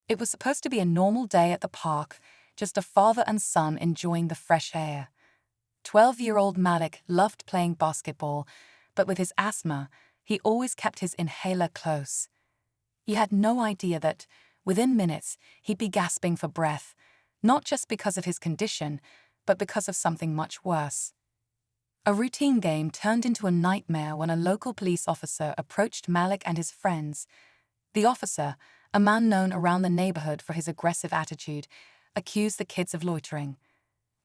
It was supposed to be a normal day at the park, just a father and son enjoying the fresh air. 12-year-old Malik loved playing basketball, but with his asthma, he always kept his inhaler close. He had no idea that, within minutes, he'd be gasping for breath, not just because of his condition, but because of something much worse. A routine game turned into a nightmare when a local police officer approached Malik and his friends. The officer, a man known around the neighborhood for his aggressive attitude, accused the kids of loitering.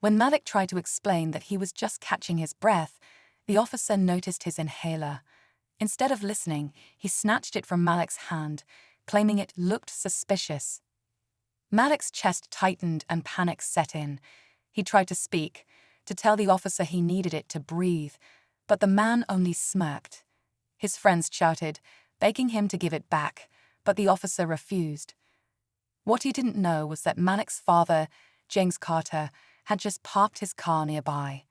When Malik tried to explain that he was just catching his breath, the officer noticed his inhaler. Instead of listening, he snatched it from Malik's hand, claiming it looked suspicious. Malik's chest tightened and panic set in. He tried to speak, to tell the officer he needed it to breathe, but the man only smirked. His friends shouted, begging him to give it back, but the officer refused. What he didn't know was that Malik's father, James Carter, had just parked his car nearby.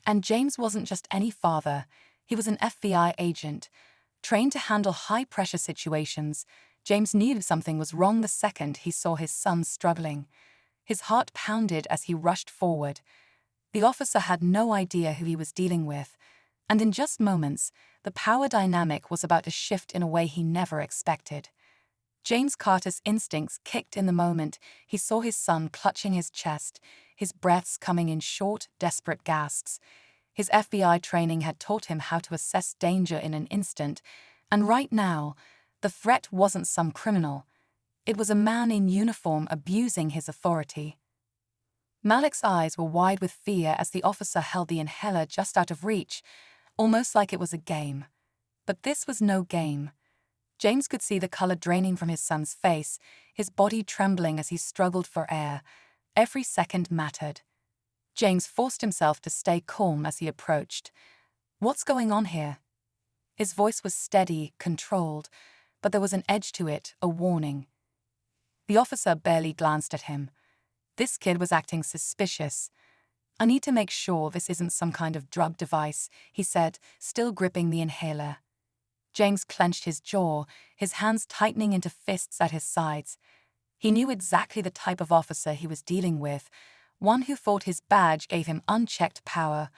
And James wasn't just any father, he was an FBI agent. Trained to handle high-pressure situations, James knew something was wrong the second he saw his son struggling. His heart pounded as he rushed forward. The officer had no idea who he was dealing with, and in just moments, the power dynamic was about to shift in a way he never expected. James Carter's instincts kicked in the moment he saw his son clutching his chest, his breaths coming in short, desperate gasps. His FBI training had taught him how to assess danger in an instant, and right now, the threat wasn't some criminal. It was a man in uniform abusing his authority. Malik's eyes were wide with fear as the officer held the inhaler just out of reach, almost like it was a game. But this was no game. James could see the color draining from his son's face, his body trembling as he struggled for air. Every second mattered. James forced himself to stay calm as he approached. "What's going on here?" His voice was steady, controlled, but there was an edge to it, a warning. The officer barely glanced at him. This kid was acting suspicious. "I need to make sure this isn't some kind of drug device," he said, still gripping the inhaler. James clenched his jaw, his hands tightening into fists at his sides. He knew exactly the type of officer he was dealing with, one who thought his badge gave him unchecked power,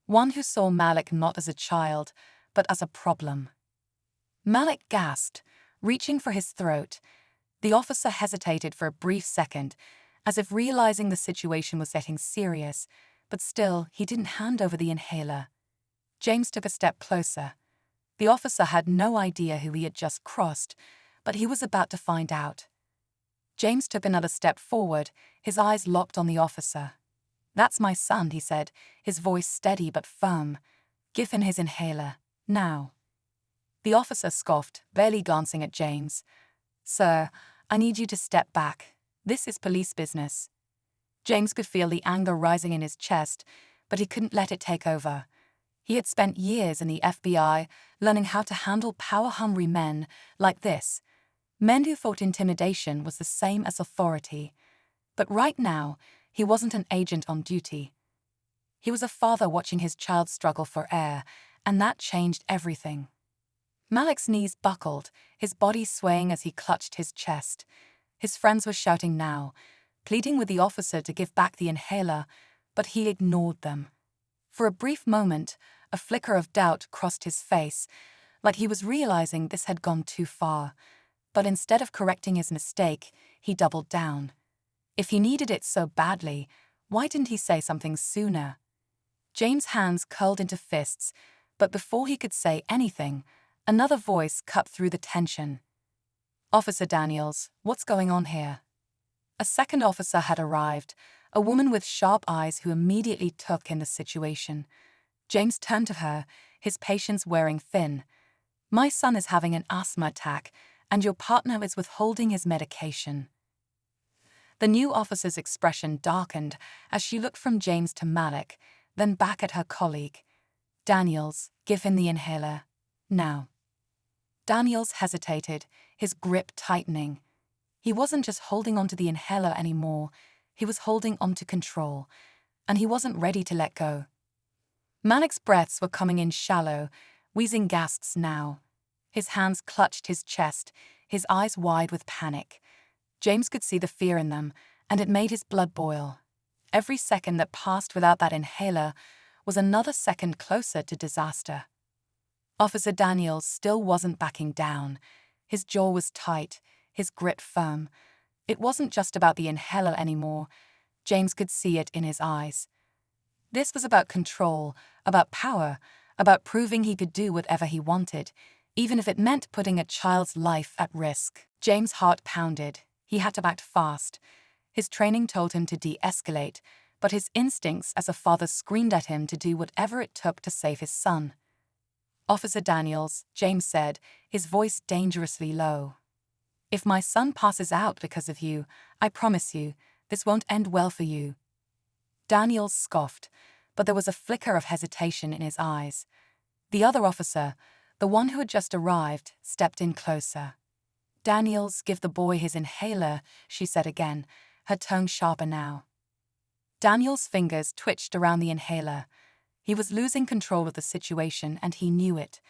one who saw Malik not as a child, but as a problem. Malik gasped, reaching for his throat. The officer hesitated for a brief second, as if realizing the situation was getting serious, but still, he didn't hand over the inhaler. James took a step closer. The officer had no idea who he had just crossed, but he was about to find out. James took another step forward, his eyes locked on the officer. "That's my son," he said, his voice steady but firm. "Give him his inhaler, now." The officer scoffed, barely glancing at James. "Sir, I need you to step back. This is police business." James could feel the anger rising in his chest, but he couldn't let it take over. He had spent years in the FBI, learning how to handle power-hungry men like this. Men who thought intimidation was the same as authority. But right now, he wasn't an agent on duty. He was a father watching his child struggle for air, and that changed everything. Malik's knees buckled, his body swaying as he clutched his chest. His friends were shouting now, pleading with the officer to give back the inhaler, but he ignored them. For a brief moment, a flicker of doubt crossed his face, like he was realizing this had gone too far. But instead of correcting his mistake, he doubled down. If he needed it so badly, why didn't he say something sooner? James' hands curled into fists, but before he could say anything, another voice cut through the tension. "Officer Daniels, what's going on here?" A second officer had arrived, a woman with sharp eyes who immediately took in the situation. James turned to her, his patience wearing thin. "My son is having an asthma attack, and your partner is withholding his medication." The new officer's expression darkened as she looked from James to Malik, then back at her colleague. "Daniels, give him the inhaler, now." Daniels hesitated, his grip tightening. He wasn't just holding onto the inhaler anymore, he was holding onto control, and he wasn't ready to let go. Malik's breaths were coming in shallow, wheezing gasps now. His hands clutched his chest, his eyes wide with panic. James could see the fear in them, and it made his blood boil. Every second that passed without that inhaler was another second closer to disaster. Officer Daniels still wasn't backing down. His jaw was tight, his grit firm. It wasn't just about the inhaler anymore. James could see it in his eyes. This was about control, about power, about proving he could do whatever he wanted, even if it meant putting a child's life at risk. James' heart pounded. He had to act fast. His training told him to de-escalate, but his instincts as a father screamed at him to do whatever it took to save his son. "Officer Daniels," James said, his voice dangerously low. "If my son passes out because of you, I promise you, this won't end well for you." Daniels scoffed, but there was a flicker of hesitation in his eyes. The other officer, the one who had just arrived, stepped in closer. "Daniels, give the boy his inhaler," she said again, her tone sharper now. Daniels' fingers twitched around the inhaler. He was losing control of the situation, and he knew it.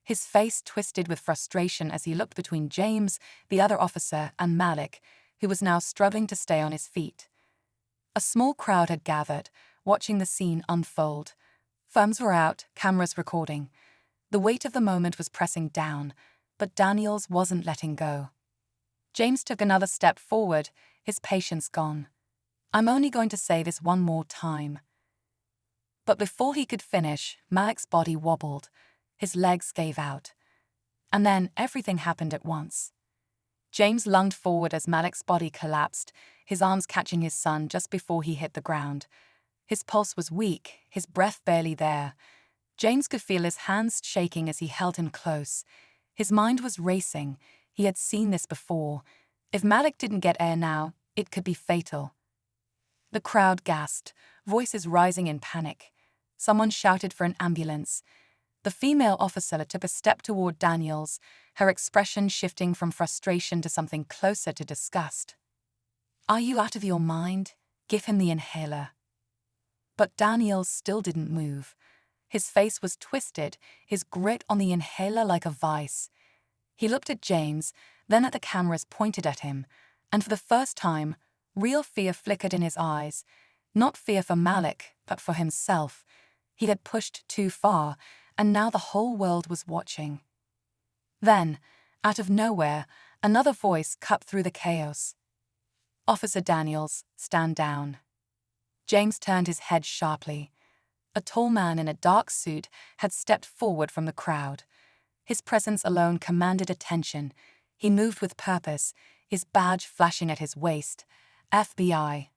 His face twisted with frustration as he looked between James, the other officer, and Malik, who was now struggling to stay on his feet. A small crowd had gathered, watching the scene unfold. Phones were out, cameras recording. The weight of the moment was pressing down, but Daniels wasn't letting go. James took another step forward, his patience gone. "I'm only going to say this one more time." But before he could finish, Malik's body wobbled. His legs gave out. And then everything happened at once. James lunged forward as Malik's body collapsed, his arms catching his son just before he hit the ground. His pulse was weak, his breath barely there. James could feel his hands shaking as he held him close. His mind was racing. He had seen this before. If Malik didn't get air now, it could be fatal. The crowd gasped, voices rising in panic. Someone shouted for an ambulance. The female officer took a step toward Daniels, her expression shifting from frustration to something closer to disgust. "Are you out of your mind? Give him the inhaler." But Daniels still didn't move. His face was twisted, his grit on the inhaler like a vice. He looked at James, then at the cameras pointed at him, and for the first time, real fear flickered in his eyes. Not fear for Malik, but for himself. He had pushed too far, and now the whole world was watching. Then, out of nowhere, another voice cut through the chaos. "Officer Daniels, stand down." James turned his head sharply. A tall man in a dark suit had stepped forward from the crowd. His presence alone commanded attention. He moved with purpose, his badge flashing at his waist. FBI.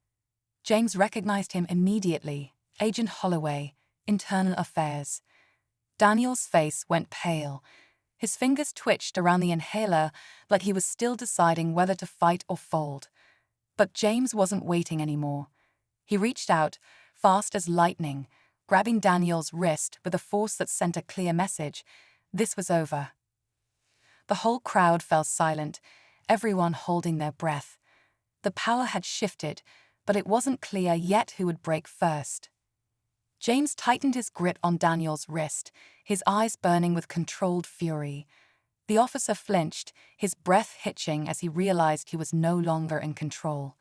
James recognized him immediately. Agent Holloway, Internal Affairs. Daniel's face went pale. His fingers twitched around the inhaler like he was still deciding whether to fight or fold. But James wasn't waiting anymore. He reached out, fast as lightning, grabbing Daniel's wrist with a force that sent a clear message. This was over. The whole crowd fell silent, everyone holding their breath. The power had shifted, but it wasn't clear yet who would break first. James tightened his grip on Daniel's wrist, his eyes burning with controlled fury. The officer flinched, his breath hitching as he realized he was no longer in control.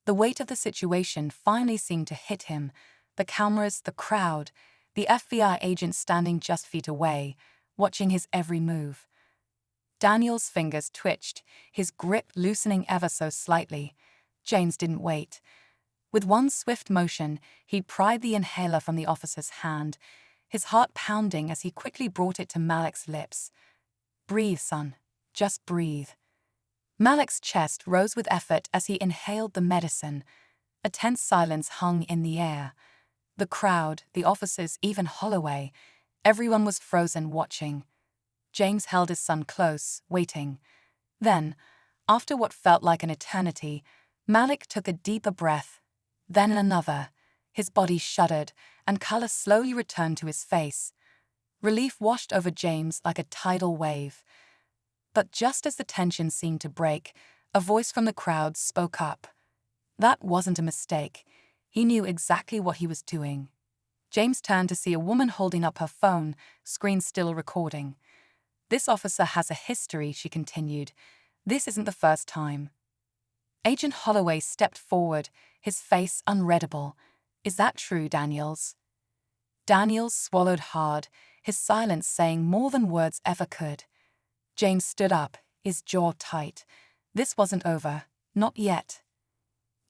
The weight of the situation finally seemed to hit him. The cameras, the crowd, the FBI agent standing just feet away, watching his every move. Daniel's fingers twitched, his grip loosening ever so slightly. James didn't wait. With one swift motion, he pried the inhaler from the officer's hand, his heart pounding as he quickly brought it to Malik's lips. "Breathe, son. Just breathe." Malik's chest rose with effort as he inhaled the medicine. A tense silence hung in the air. The crowd, the officers, even Holloway, everyone was frozen watching. James held his son close, waiting. Then, after what felt like an eternity, Malik took a deeper breath, then another. His body shuddered, and color slowly returned to his face. Relief washed over James like a tidal wave. But just as the tension seemed to break, a voice from the crowd spoke up. That wasn't a mistake. He knew exactly what he was doing. James turned to see a woman holding up her phone, screen still recording. "This officer has a history," she continued. "This isn't the first time." Agent Holloway stepped forward, his face unreadable. "Is that true, Daniels?" Daniels swallowed hard, his silence saying more than words ever could. James stood up, his jaw tight. This wasn't over. Not yet.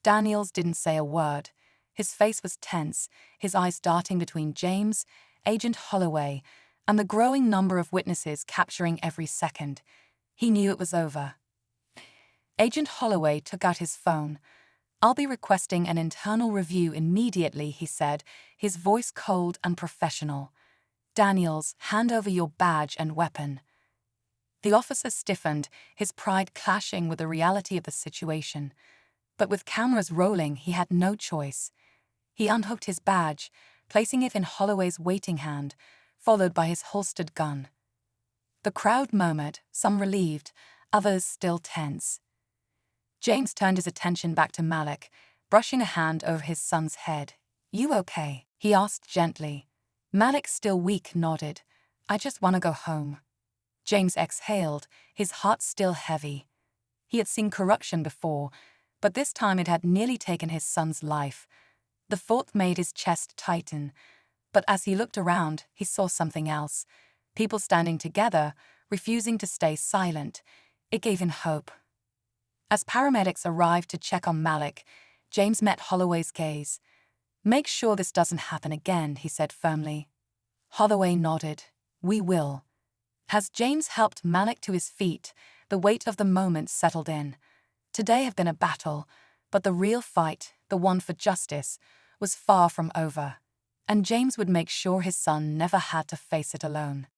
Daniels didn't say a word. His face was tense, his eyes darting between James, Agent Holloway, and the growing number of witnesses capturing every second. He knew it was over. Agent Holloway took out his phone. "I'll be requesting an internal review immediately," he said, his voice cold and professional. "Daniels, hand over your badge and weapon." The officer stiffened, his pride clashing with the reality of the situation. But with cameras rolling, he had no choice. He unhooked his badge, placing it in Holloway's waiting hand, followed by his holstered gun. The crowd murmured, some relieved, others still tense. James turned his attention back to Malik, brushing a hand over his son's head. "You okay?" he asked gently. Malik, still weak, nodded. "I just want to go home." James exhaled, his heart still heavy. He had seen corruption before, but this time it had nearly taken his son's life. The thought made his chest tighten, but as he looked around, he saw something else. People standing together, refusing to stay silent. It gave him hope. As paramedics arrived to check on Malik, James met Holloway's gaze. "Make sure this doesn't happen again," he said firmly. Holloway nodded. "We will." As James helped Malik to his feet, the weight of the moment settled in. Today had been a battle, but the real fight, the one for justice, was far from over. And James would make sure his son never had to face it alone.